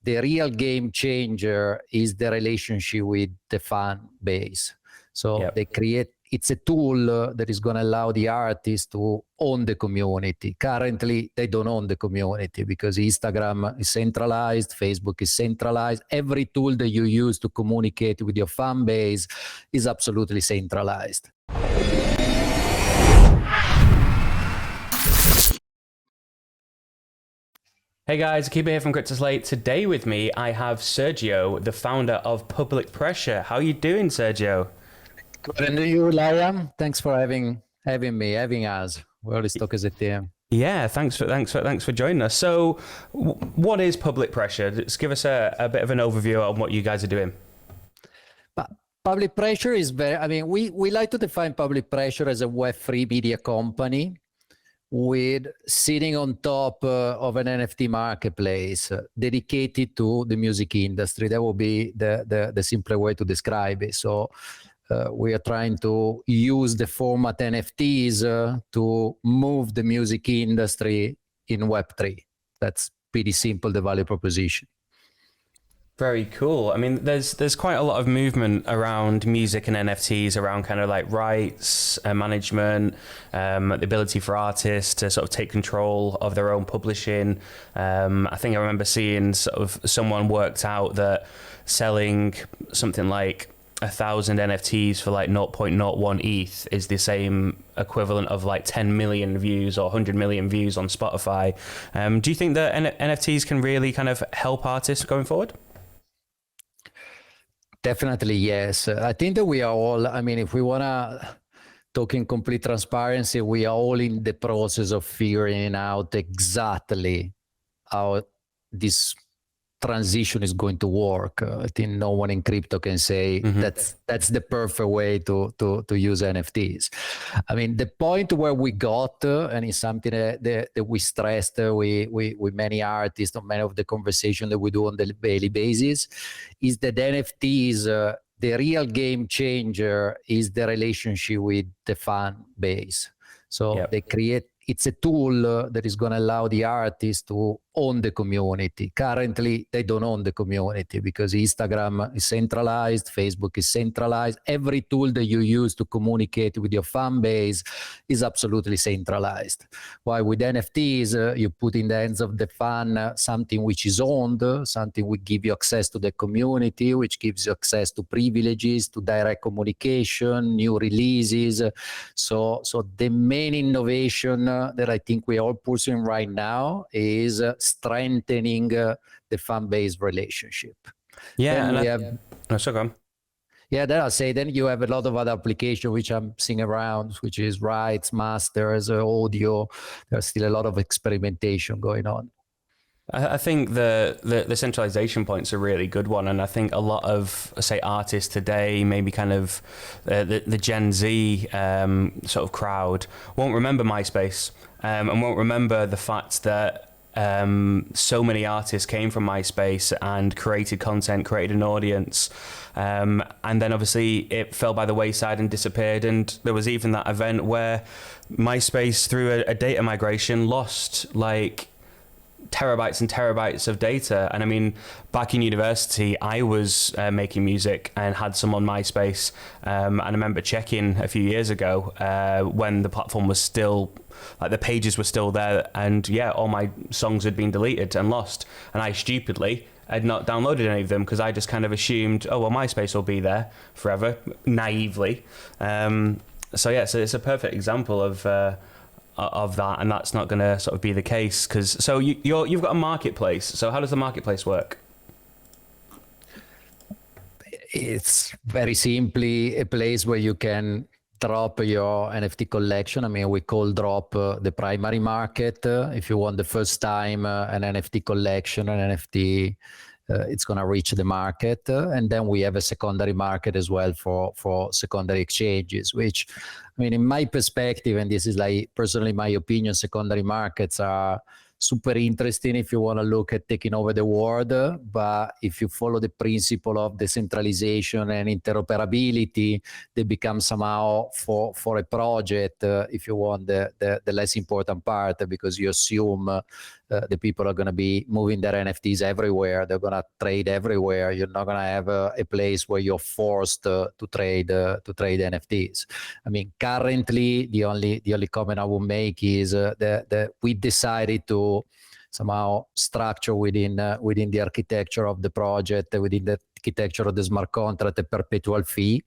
the real game changer is the relationship with the fan base. So they create, it's a tool that is going to allow the artists to own the community. Currently, they don't own the community because Instagram is centralized, Facebook is centralized. Every tool that you use to communicate with your fan base is absolutely centralized. Hey guys, Akiba here from CryptoSlate. Today with me, I have Sergio, the founder of Public Pressure. How are you doing, Sergio? Good, and you, Liam? Thanks for having me, having us. We always talk as a team. Yeah, thanks for joining us. So, what is Public Pressure? Just give us a bit of an overview on what you guys are doing. Public Pressure is very, I mean, we like to define Public Pressure as a Web3 media company with sitting on top of an NFT marketplace dedicated to the music industry. That would be the simpler way to describe it. So we are trying to use the format NFTs to move the music industry in Web3. That's pretty simple, the value proposition. Very cool. I mean, there's quite a lot of movement around music and NFTs, around kind of like rights management, the ability for artists to sort of take control of their own publishing. I think I remember seeing sort of someone worked out that selling something like 1,000 NFTs for like 0.01 ETH is the same equivalent of like 10 million views or 100 million views on Spotify. Do you think that NFTs can really kind of help artists going forward? Definitely, yes. I think that we are all, I mean, if we want to talk in complete transparency, we are all in the process of figuring out exactly how this transition is going to work. I think no one in crypto can say that's the perfect way to use NFTs. I mean, the point where we got, and it's something that we stressed with many artists on many of the conversation that we do on the daily basis, is that NFTs, the real game changer is the relationship with the fan base. So they create, it's a tool that is going to allow the artists to own the community. Currently, they don't own the community because Instagram is centralized, Facebook is centralized. Every tool that you use to communicate with your fan base is absolutely centralized. While with NFTs, you put in the hands of the fan something which is owned, something which gives you access to the community, which gives you access to privileges, to direct communication, new releases. So the main innovation that I think we are all pursuing right now is strengthening the fan base relationship. Yeah, then I'll say then you have a lot of other applications which I'm seeing around, which is rights, masters, audio. There's still a lot of experimentation going on. I think the centralization point's a really good one, and I think a lot of, say, artists today, maybe kind of the Gen Z sort of crowd, won't remember MySpace and won't remember the fact that so many artists came from MySpace and created content, created an audience, and then obviously it fell by the wayside and disappeared. And there was even that event where MySpace, through a data migration, lost like terabytes and terabytes of data. And I mean, back in university, I was making music and had some on MySpace. And I remember checking a few years ago when the platform was still, like the pages were still there, and yeah, all my songs had been deleted and lost. And I stupidly had not downloaded any of them because I just kind of assumed, oh, well, MySpace will be there forever, naively. So yeah, so it's a perfect example of that, and that's not going to sort of be the case. Because so you've got a marketplace. So how does the marketplace work? It's very simply a place where you can drop your NFT collection. I mean, we call drop the primary market. If you want the first time an NFT collection, an NFT, it's going to reach the market. And then we have a secondary market as well for secondary exchanges, which, I mean, in my perspective, and this is like personally my opinion, secondary markets are super interesting if you want to look at taking over the world. But if you follow the principle of decentralization and interoperability, they become somehow for a project, if you want, the less important part, because you assume the people are going to be moving their NFTs everywhere. They're going to trade everywhere. You're not going to have a place where you're forced to trade NFTs. I mean, currently the only comment I will make is that we decided to somehow structure within the architecture of the project, within the architecture of the smart contract, a perpetual fee.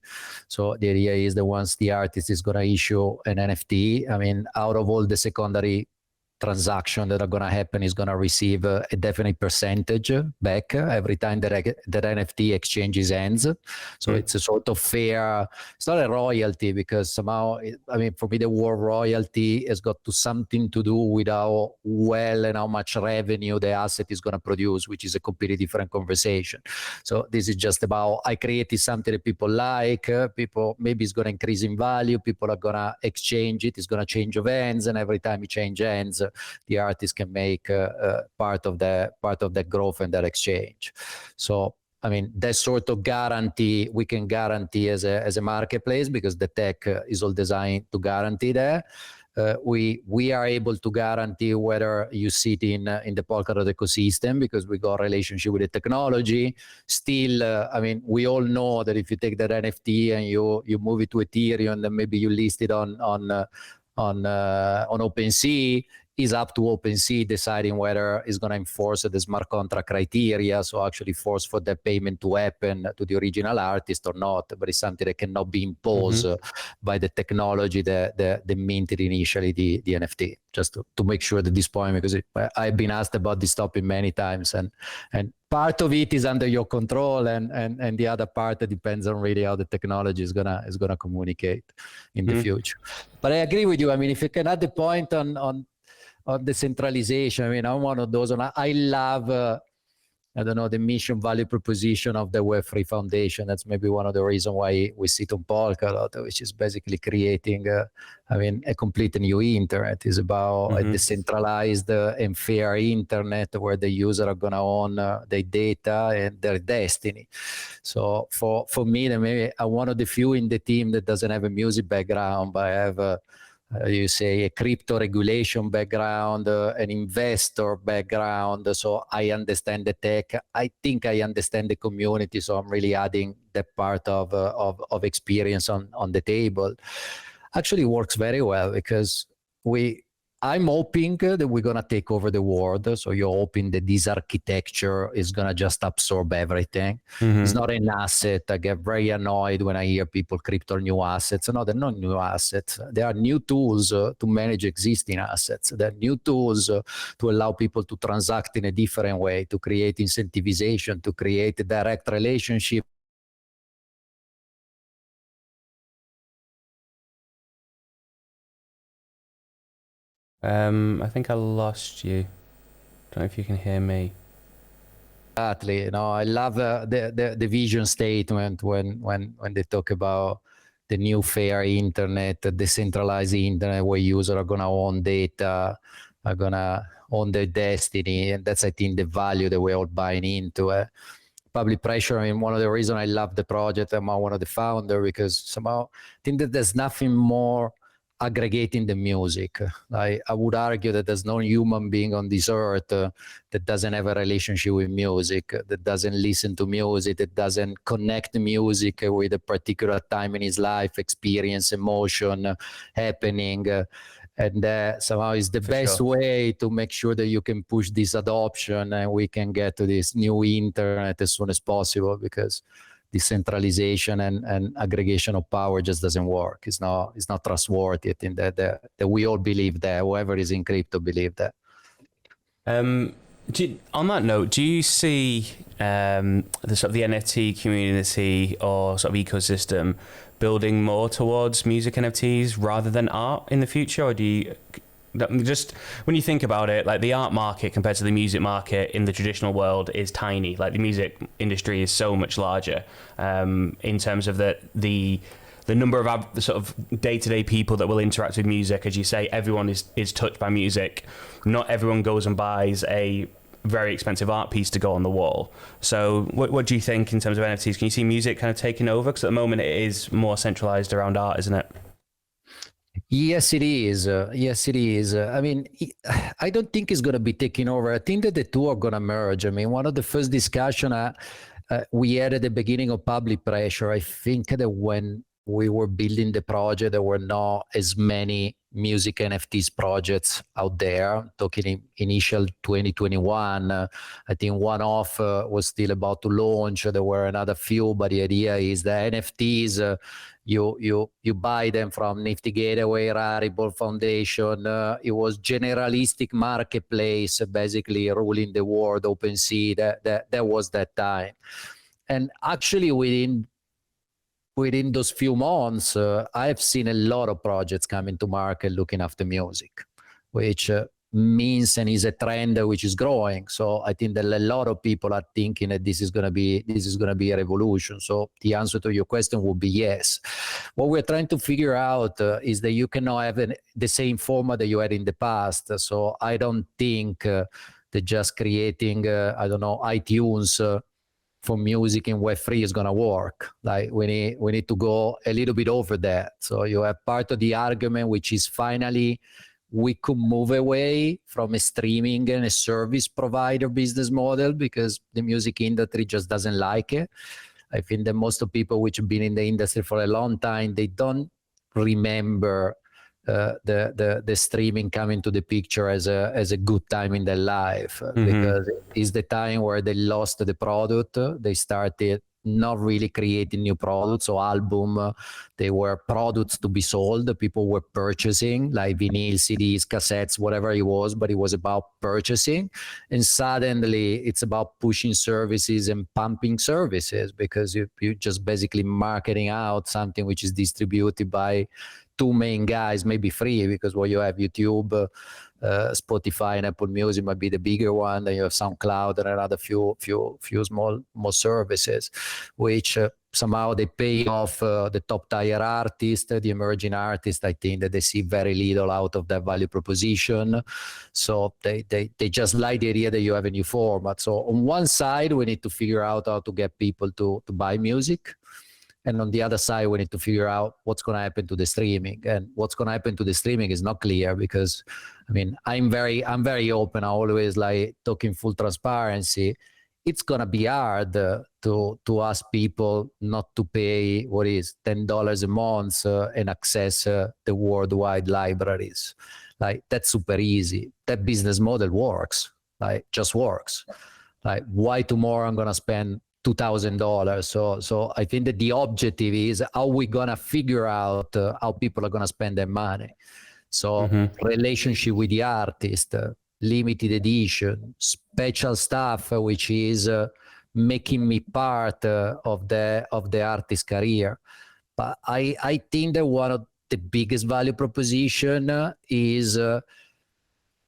So the idea is that once the artist is going to issue an NFT, I mean, out of all the secondary transaction that are going to happen, is going to receive a definite percentage back every time that NFT exchanges ends. So it's a sort of fair, it's not a royalty, because somehow, I mean, for me, the word royalty has got to something to do with how well and how much revenue the asset is going to produce, which is a completely different conversation. So this is just about, I created something that people like, people, maybe it's going to increase in value, people are going to exchange it, it's going to change of hands, and every time it change hands, the artist can make part of the growth and that exchange. So I mean, that sort of guarantee we can guarantee as a marketplace, because the tech is all designed to guarantee that. We are able to guarantee whether you sit in the Polkadot ecosystem, because we got a relationship with the technology. Still, I mean, we all know that if you take that NFT and you move it to Ethereum, then maybe you list it on OpenSea. Is up to OpenSea deciding whether it's going to enforce the smart contract criteria, so actually force for the payment to happen to the original artist or not. But it's something that cannot be imposed by the technology that minted initially the NFT. Just to make sure that this point, because I've been asked about this topic many times, and part of it is under your control, and the other part that depends on really how the technology is gonna communicate in the future. But I agree with you. I mean, if you can add the point on decentralization, I mean, I'm one of those, and I love, I don't know, the mission value proposition of the Web3 Foundation. That's maybe one of the reasons why we sit on Polkadot, which is basically creating, a complete new internet. It's about a decentralized and fair internet where the user are going to own their data and their destiny. So for me, maybe I'm one of the few in the team that doesn't have a music background, but I have you say a crypto regulation background, an investor background. So I understand the tech. I think I understand the community. So I'm really adding that part of experience on the table. Actually works very well, because I'm hoping that we're going to take over the world. So you're hoping that this architecture is going to just absorb everything. It's not an asset. I get very annoyed when I hear people crypto new assets. No, they're not new assets. They are new tools to manage existing assets. They're new tools to allow people to transact in a different way, to create incentivization, to create a direct relationship. I think I lost you. Don't know if you can hear me. Exactly. You know, I love the vision statement when they talk about the new fair internet, the decentralized internet, where users are going to own data, are going to own their destiny. And that's, I think, the value that we're all buying into. Public pressure, I mean, one of the reasons I love the project, I'm one of the founders, because somehow I think that there's nothing more aggregating the music. I would argue that there's no human being on this earth that doesn't have a relationship with music, that doesn't listen to music, that doesn't connect music with a particular time in his life, experience, emotion happening. And somehow is the best way to make sure that you can push this adoption and we can get to this new internet as soon as possible, because decentralization and aggregation of power just doesn't work. It's not trustworthy. I think that we all believe that. Whoever is in crypto believe that. On that note, do you see the sort of the NFT community or sort of ecosystem building more towards music NFTs rather than art in the future, or do you just, when you think about it, like the art market compared to the music market in the traditional world is tiny. Like the music industry is so much larger in terms of the number of the sort of day-to-day people that will interact with music. As you say, everyone is touched by music. Not everyone goes and buys a very expensive art piece to go on the wall. So what do you think in terms of NFTs? Can you see music kind of taking over? Because at the moment it is more centralized around art, isn't it? Yes, it is. Yes, it is. I mean, I don't think it's going to be taking over. I think that the two are going to merge. I mean, one of the first discussion we had at the beginning of public pressure, I think that when we were building the project, there were not as many music NFTs projects out there. Talking initial 2021, I think one off was still about to launch. There were another few, but the idea is that NFTs. You buy them from Nifty Gateway, Rarible Foundation. It was generalistic marketplace, basically ruling the world. OpenSea. That was that time, and actually within those few months, I've seen a lot of projects coming to market looking after music, which means and is a trend which is growing. So I think that a lot of people are thinking that this is going to be a revolution. So the answer to your question would be yes. What we're trying to figure out is that you cannot have the same format that you had in the past. So I don't think that just creating iTunes for music in Web3 is going to work. Like we need to go a little bit over that. So you have part of the argument, which is finally we could move away from a streaming and a service provider business model because the music industry just doesn't like it. I think that most of people which have been in the industry for a long time, they don't remember the streaming coming to the picture as a good time in their life, because it's the time where they lost the product. They started not really creating new products. So album, they were products to be sold. People were purchasing like vinyl, CDs, cassettes, whatever it was, but it was about purchasing. And suddenly it's about pushing services and pumping services because you just basically marketing out something which is distributed by two main guys, maybe three, because you have YouTube, Spotify, and Apple Music might be the bigger one. Then you have SoundCloud and another few more services, which somehow they pay off the top tier artists, the emerging artists. I think that they see very little out of that value proposition. So they just like the idea that you have a new format. So on one side, we need to figure out how to get people to buy music. And on the other side, we need to figure out what's going to happen to the streaming. And what's going to happen to the streaming is not clear because, I mean, I'm very open. I always like talking full transparency. It's going to be hard to ask people not to pay what is $10 a month and access the worldwide libraries. Like that's super easy. That business model works. Like just works. Like why tomorrow I'm going to spend $2,000. So I think that the objective is how we gonna figure out how people are gonna spend their money. So relationship with the artist, limited edition, special stuff, which is making me part of the artist's career. But I think that one of the biggest value proposition is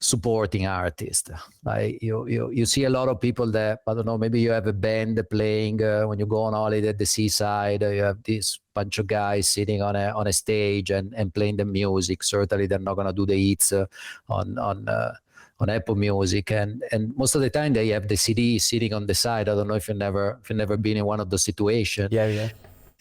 supporting artists. Like you see a lot of people that, I don't know, maybe you have a band playing when you go on holiday at the seaside, you have this bunch of guys sitting on a stage and playing the music. Certainly they're not going to do the hits on Apple Music, and most of the time they have the CD sitting on the side. I don't know if you've never been in one of those situations. Yeah.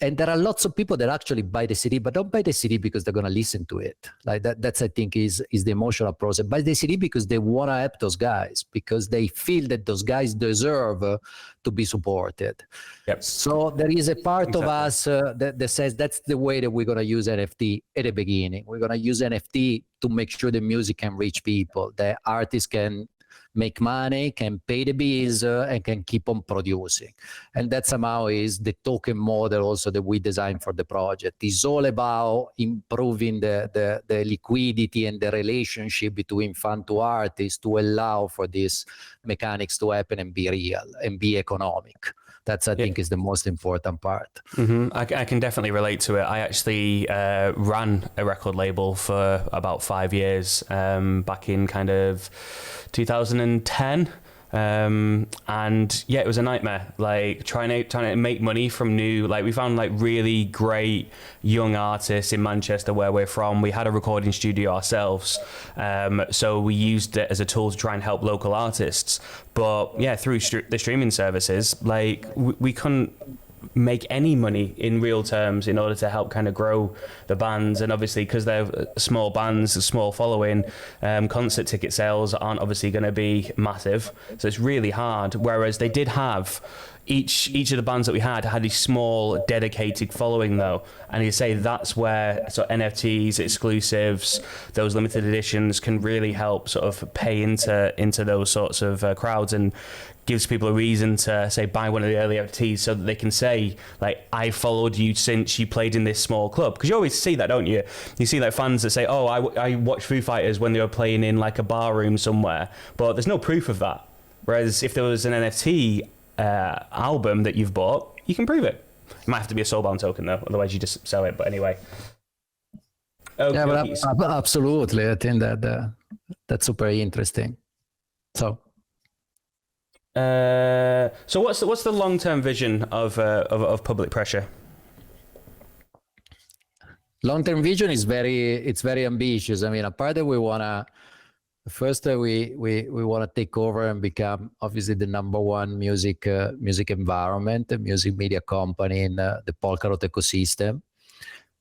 And there are lots of people that actually buy the CD, but don't buy the CD because they're going to listen to it. Like that's I think is the emotional process. Buy the CD because they want to help those guys, because they feel that those guys deserve to be supported. Yep. So there is a part of us that says that's the way that we're going to use NFT at the beginning. We're going to use NFT to make sure the music can reach people, the artists can make money, can pay the bills, and can keep on producing. And that somehow is the token model also that we designed for the project. It's all about improving the liquidity and the relationship between fan to artist to allow for these mechanics to happen and be real and be economic. That's, I think, is the most important part. I can definitely relate to it. I actually ran a record label for about 5 years, back in kind of 2010. And yeah, it was a nightmare, like trying to make money from new, like we found like really great young artists in Manchester where we're from. We had a recording studio ourselves, so we used it as a tool to try and help local artists. But yeah, through the streaming services, like we couldn't make any money in real terms in order to help kind of grow the bands. And obviously, because they're small bands, a small following, concert ticket sales aren't obviously going to be massive. So it's really hard. Whereas they did have each of the bands that we had a small dedicated following though, and you say that's where NFTs, exclusives, those limited editions can really help sort of pay into those sorts of crowds, and gives people a reason to say buy one of the early NFTs so that they can say like, I followed you since you played in this small club. Because you always see that, don't you? You see like fans that say, oh, I watched Foo Fighters when they were playing in like a bar room somewhere, but there's no proof of that. Whereas if there was an NFT album that you've bought, you can prove it. It might have to be a soulbound token though, otherwise you just sell it. But anyway. Okay. Yeah, but absolutely. I think that that's super interesting. So what's the long-term vision of public pressure? Long-term vision is very ambitious. I mean, apart that we wanna take over and become obviously the number one music environment, music media company in the Polkadot ecosystem.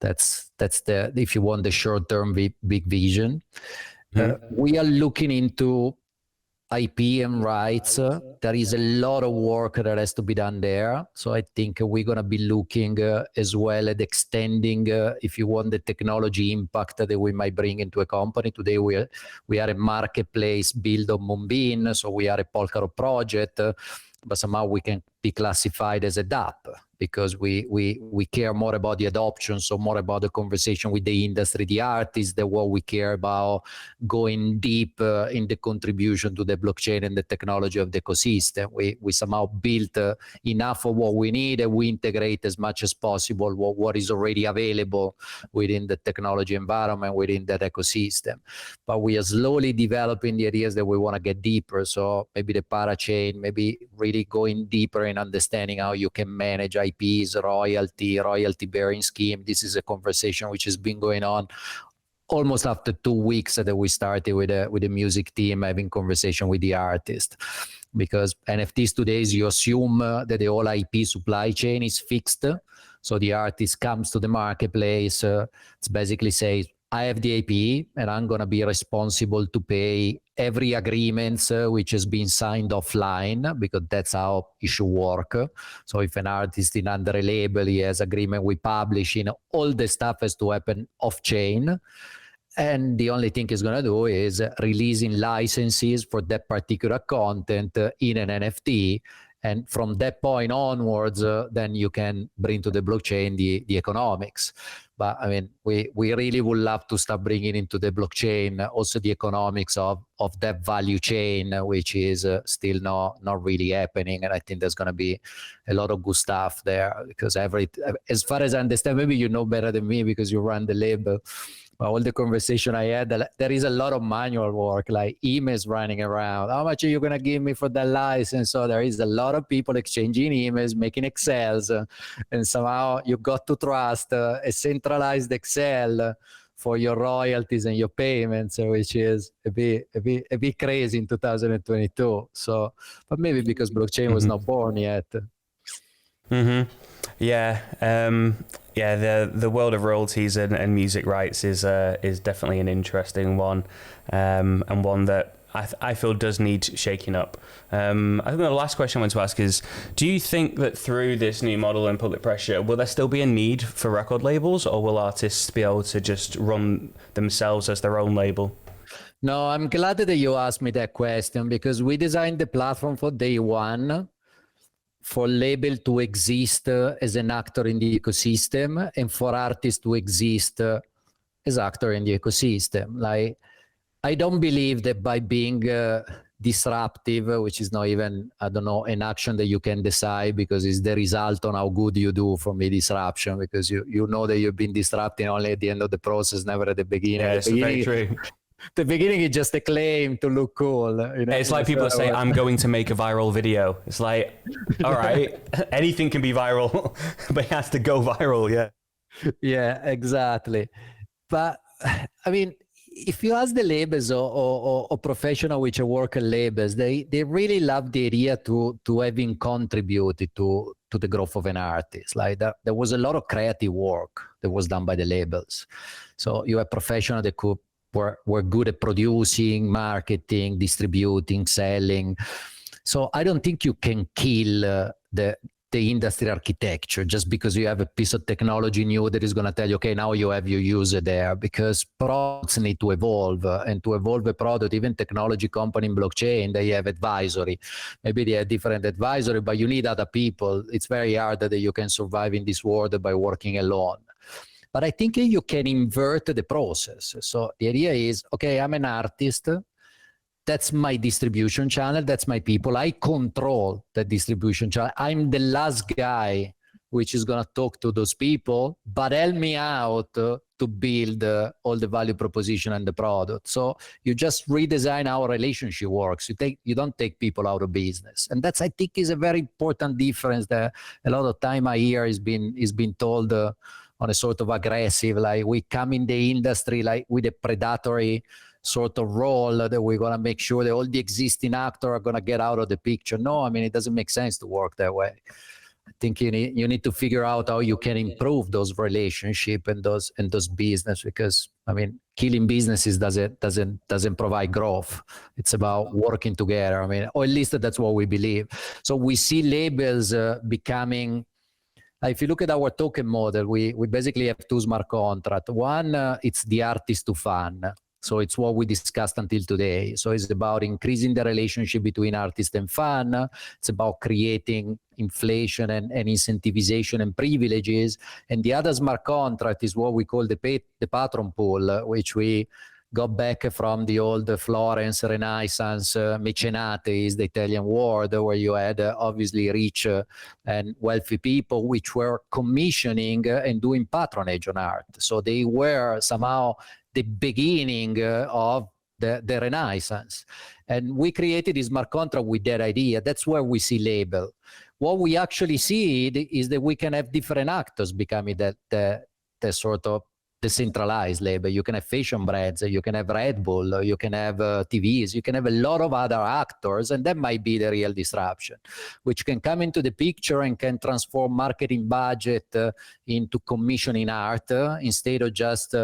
That's the, if you want, the short-term big vision. We are looking into IP and rights. There is a lot of work that has to be done there. So I think we're going to be looking as well at extending, if you want, the technology impact that we might bring into a company. Today we are a marketplace built on Moonbeam, so we are a Polkadot project, but somehow we can be classified as a DApp because we care more about the adoption, so more about the conversation with the industry, the artists, than what we care about going deep in the contribution to the blockchain and the technology of the ecosystem. We somehow built enough of what we need, and we integrate as much as possible what is already available within the technology environment, within that ecosystem. But we are slowly developing the ideas that we want to get deeper. So maybe the parachain, maybe really going deeper in understanding how you can manage IPs, royalty bearing scheme. This is a conversation which has been going on almost after 2 weeks that we started with the music team having conversation with the artist. Because NFTs today is you assume that the whole IP supply chain is fixed. So the artist comes to the marketplace, it's basically says, I have the IP and I'm going to be responsible to pay every agreement which has been signed offline, because that's how it should work. So if an artist is under a label, he has agreement with publishing, all the stuff has to happen off chain. And the only thing he's going to do is releasing licenses for that particular content in an NFT. And from that point onwards, then you can bring to the blockchain the economics. But I mean, we really would love to start bringing into the blockchain also the economics of that value chain, which is still not really happening. And I think there's going to be a lot of good stuff there, because as far as I understand, maybe you know better than me because you run the label. All the conversation I had, there is a lot of manual work, like emails running around. How much are you going to give me for that license? So there is a lot of people exchanging emails, making Excels, and somehow you got to trust a centralized Excel for your royalties and your payments, which is a bit crazy in 2022. So, but maybe because blockchain was not born yet. Mm-hmm. Yeah. The world of royalties and music rights is definitely an interesting one, and one that I feel does need shaking up. I think the last question I want to ask is, do you think that through this new model and public pressure, will there still be a need for record labels, or will artists be able to just run themselves as their own label? No, I'm glad that you asked me that question, because we designed the platform for day one for label to exist as an actor in the ecosystem, and for artists to exist as actor in the ecosystem. Like, I don't believe that by being disruptive, which is not even, I don't know, an action that you can decide, because it's the result on how good you do from a disruption, because you know that you've been disrupting only at the end of the process, never at the beginning. Yeah, it's very true. The beginning is just a claim to look cool. You know? It's like people that say, I'm going to make a viral video. It's like, all right, anything can be viral, but it has to go viral, yeah. Yeah, exactly. But I mean, if you ask the labels or professional which work at labels, they really love the idea to having contributed to the growth of an artist. Like that, there was a lot of creative work that was done by the labels. So you have professionals that were good at producing, marketing, distributing, selling. So I don't think you can kill the industry architecture just because you have a piece of technology new that is going to tell you, okay, now you have your user there, because products need to evolve. And to evolve a product, even technology company in blockchain, they have advisory. Maybe they have different advisory, but you need other people. It's very hard that you can survive in this world by working alone. But I think you can invert the process. So the idea is, okay, I'm an artist. That's my distribution channel. That's my people. I control the distribution channel. I'm the last guy which is going to talk to those people, but help me out to build all the value proposition and the product. So you just redesign how a relationship works. You don't take people out of business. And that's, I think, is a very important difference that a lot of time I hear is being told on a sort of aggressive, like we come in the industry like with a predatory sort of role that we're going to make sure that all the existing actors are going to get out of the picture. No, I mean, it doesn't make sense to work that way. I think you need to figure out how you can improve those relationships and those business, because I mean, killing businesses doesn't provide growth. It's about working together. I mean, or at least that's what we believe. So we see labels becoming. If you look at our token model, we basically have two smart contracts. One, it's the artist to fan. So it's what we discussed until today. So it's about increasing the relationship between artist and fan. It's about creating inflation and incentivization and privileges. And the other smart contract is what we call the patron pool, which we got back from the old Florence Renaissance mecenate, is the Italian word, where you had obviously rich and wealthy people which were commissioning and doing patronage on art. So they were somehow the beginning of the Renaissance. And we created this smart contract with that idea. That's where we see label. What we actually see is that we can have different actors becoming the sort of decentralized label. You can have fashion brands, you can have Red Bull, you can have TVs, you can have a lot of other actors, and that might be the real disruption, which can come into the picture and can transform marketing budget into commissioning art instead of just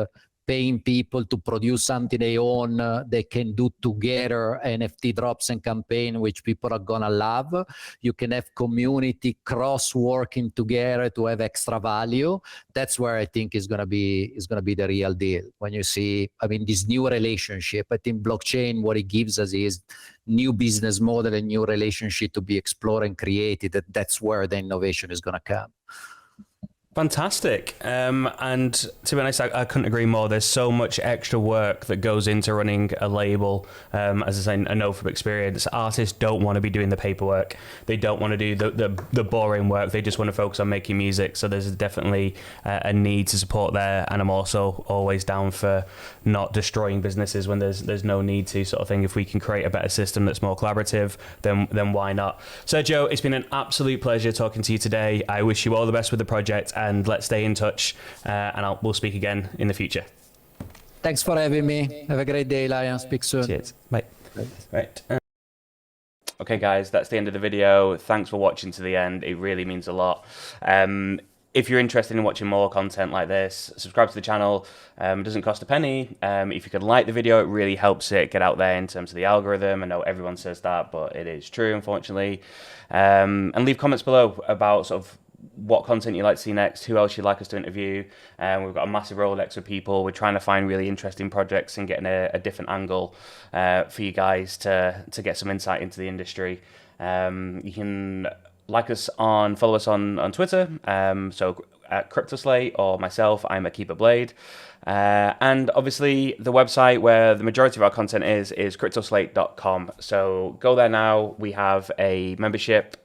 paying people to produce something they own. They can do together NFT drops and campaign, which people are gonna love. You can have community cross-working together to have extra value. That's where I think is gonna be the real deal. When you see, I mean, this new relationship, I think blockchain, what it gives us is new business model and new relationship to be explored and created. That's where the innovation is gonna come. Fantastic. And to be honest, I couldn't agree more. There's so much extra work that goes into running a label. As I know from experience, artists don't want to be doing the paperwork. They don't want to do the boring work. They just want to focus on making music. So there's definitely a need to support there. And I'm also always down for not destroying businesses when there's no need to, sort of thing. If we can create a better system that's more collaborative, then why not? Sergio, it's been an absolute pleasure talking to you today. I wish you all the best with the project, and let's stay in touch, and we'll speak again in the future. Thanks for having me. Have a great day, Lion. Speak soon. Cheers. Bye. Right. Okay, guys, that's the end of the video. Thanks for watching to the end. It really means a lot. If you're interested in watching more content like this, subscribe to the channel. It doesn't cost a penny. If you could like the video, it really helps it get out there in terms of the algorithm. I know everyone says that, but it is true, unfortunately. And leave comments below about sort of what content you'd like to see next, who else you'd like us to interview. We've got a massive Rolodex of people. We're trying to find really interesting projects and getting a different angle for you guys to get some insight into the industry. You can follow us on Twitter, so at CryptoSlate, or myself, I'm Akiba Blade. And obviously the website where the majority of our content is cryptoslate.com. So go there now. We have a membership,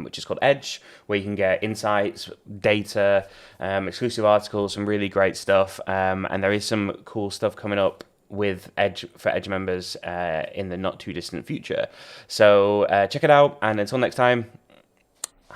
which is called Edge, where you can get insights, data, exclusive articles, some really great stuff. And there is some cool stuff coming up with Edge for Edge members in the not too distant future. So check it out. And until next time,